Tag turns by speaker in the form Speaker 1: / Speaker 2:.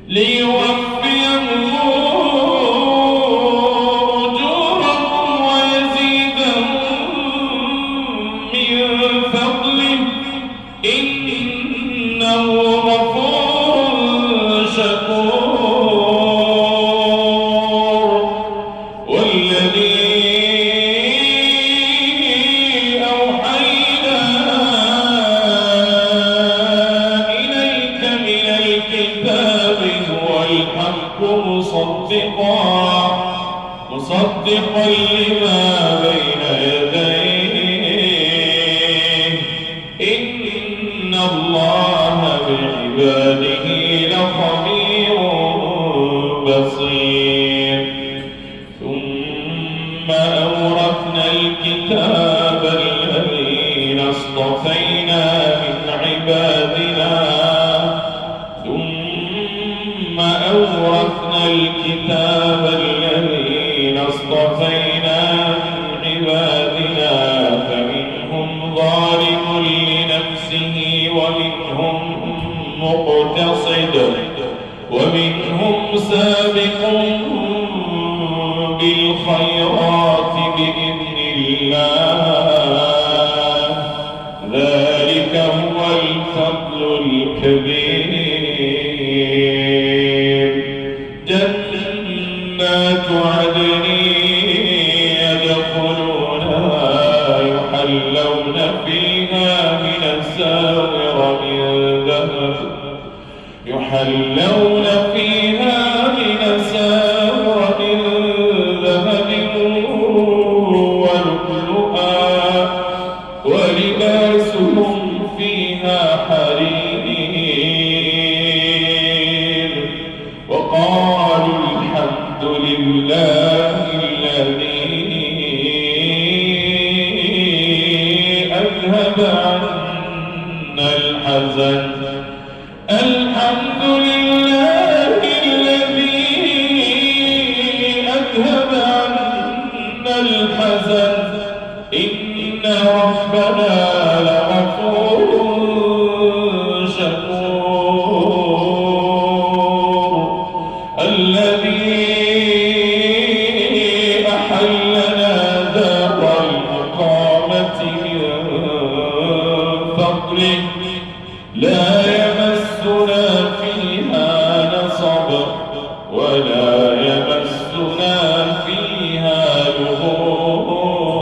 Speaker 1: ليوفيهم أجورهم ويزيدهم من فضله إنه غفور شكور. والذي أوحينا إليك من الكتاب هو الحق مصدقا لما بين يديه إن الله بعباده لخبير بصير. ثم أورثنا الكتاب الذين اصطفينا من عبادنا فمنهم ظالم لنفسه ومنهم مقتصد ومنهم سابق بالخيرات بإذن الله ذلك هو الفضل الكبير. جنات عدن يدخلونها يحلون فيها من أساور من ذهب ولؤلؤا ولباسهم فيها حرير. وقالوا الحمد لله الذي أذهب عنا الحزن. الحمد لله الذي أذهب عنا الحزن إن ربنا